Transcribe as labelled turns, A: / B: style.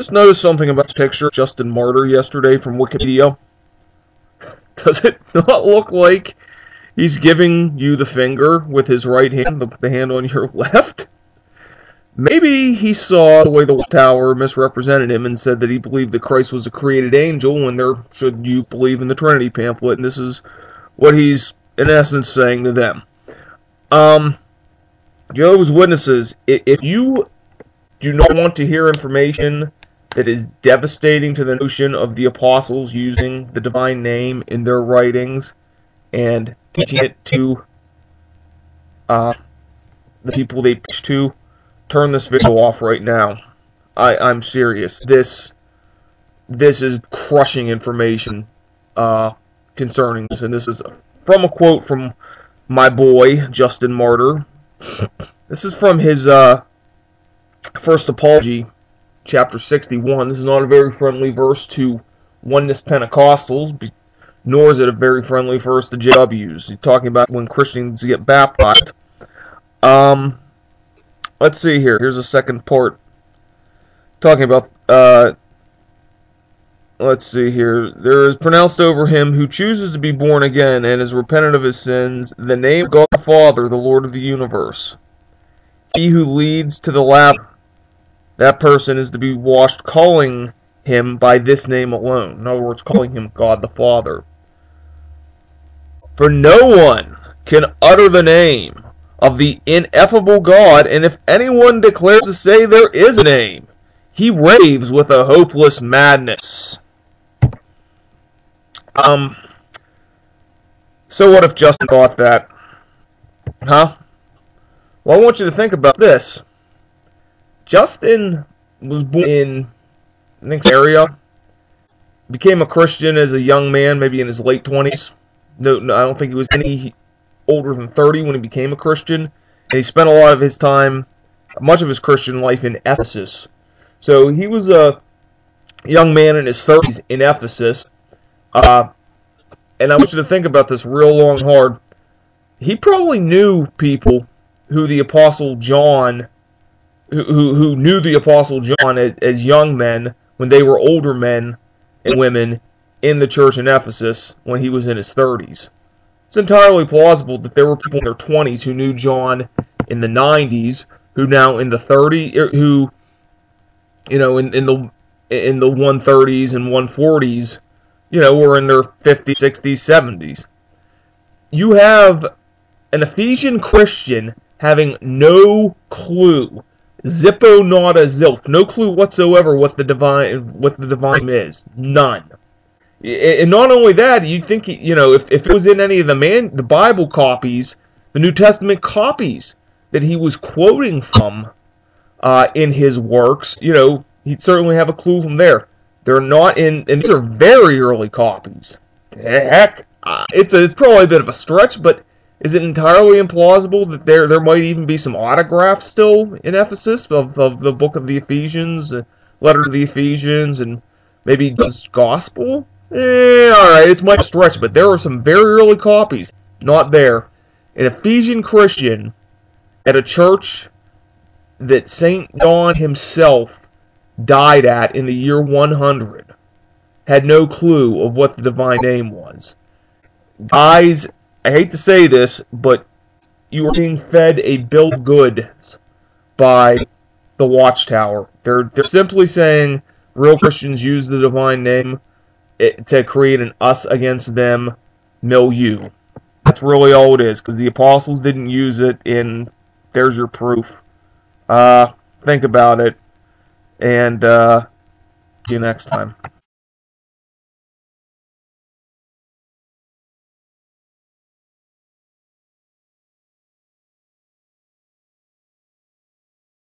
A: just noticed something about this picture, Justin Martyr, yesterday from Wikipedia. Does it not look like he's giving you the finger with his right hand, the hand on your left? Maybe he saw the way the Tower misrepresented him and said that he believed that Christ was a created angel, and there should you believe in the Trinity pamphlet, and this is what he's, in essence, saying to them. Jehovah's Witnesses, if you do not want to hear information that is devastating to the notion of the apostles using the divine name in their writings and teaching it to the people they preach to, turn this video off right now. I'm serious. This is crushing information concerning this, and this is from a quote from my boy Justin Martyr. This is from his First Apology, chapter 61. This is not a very friendly verse to Oneness Pentecostals, nor is it a very friendly verse to JWs. He's talking about when Christians get baptized. Let's see here. Here's a second part. Talking about, let's see here. There is pronounced over him who chooses to be born again and is repentant of his sins, the name of God the Father, the Lord of the universe. He who leads to the latter, that person is to be washed, calling him by this name alone. In other words, calling him God the Father. For no one can utter the name of the ineffable God, and if anyone declares to say there is a name, he raves with a hopeless madness. So what if Justin thought that? Huh? Well, I want you to think about this. Justin was born in, I think, area, became a Christian as a young man, maybe in his late 20s. No, I don't think he was any older than 30 when he became a Christian, and he spent a lot of his time, much of his Christian life, in Ephesus. So he was a young man in his 30s in Ephesus, and I want you to think about this real long and hard. He probably knew people who the Apostle John, who knew the Apostle John as young men when they were older men and women in the church in Ephesus when he was in his 30s. It's entirely plausible that there were people in their 20s who knew John in the 90s, who now in the 30s, who, you know, in the 130s and 140s, you know, were in their 50s, 60s, 70s. You have an Ephesian Christian having no clue, zippo nada zilch, no clue whatsoever what the divine is, none. And not only that, you'd think, you know, if it was in any of the Bible copies, the New Testament copies that he was quoting from in his works, you know, he'd certainly have a clue from there. They're not in, and these are very early copies. Heck, it's probably a bit of a stretch, but is it entirely implausible that there might even be some autographs still in Ephesus of the book of the Ephesians, letter to the Ephesians, and maybe just gospel? Alright, it's my stretch, but there are some very early copies not there. An Ephesian Christian at a church that St. John himself died at in the year 100 had no clue of what the divine name was. Guys, I hate to say this, but you are being fed a bill of goods by the Watchtower. They're simply saying real Christians use the divine name to create an us against them milieu. That's really all it is, because the apostles didn't use it, and there's your proof. Think about it, and see you next time.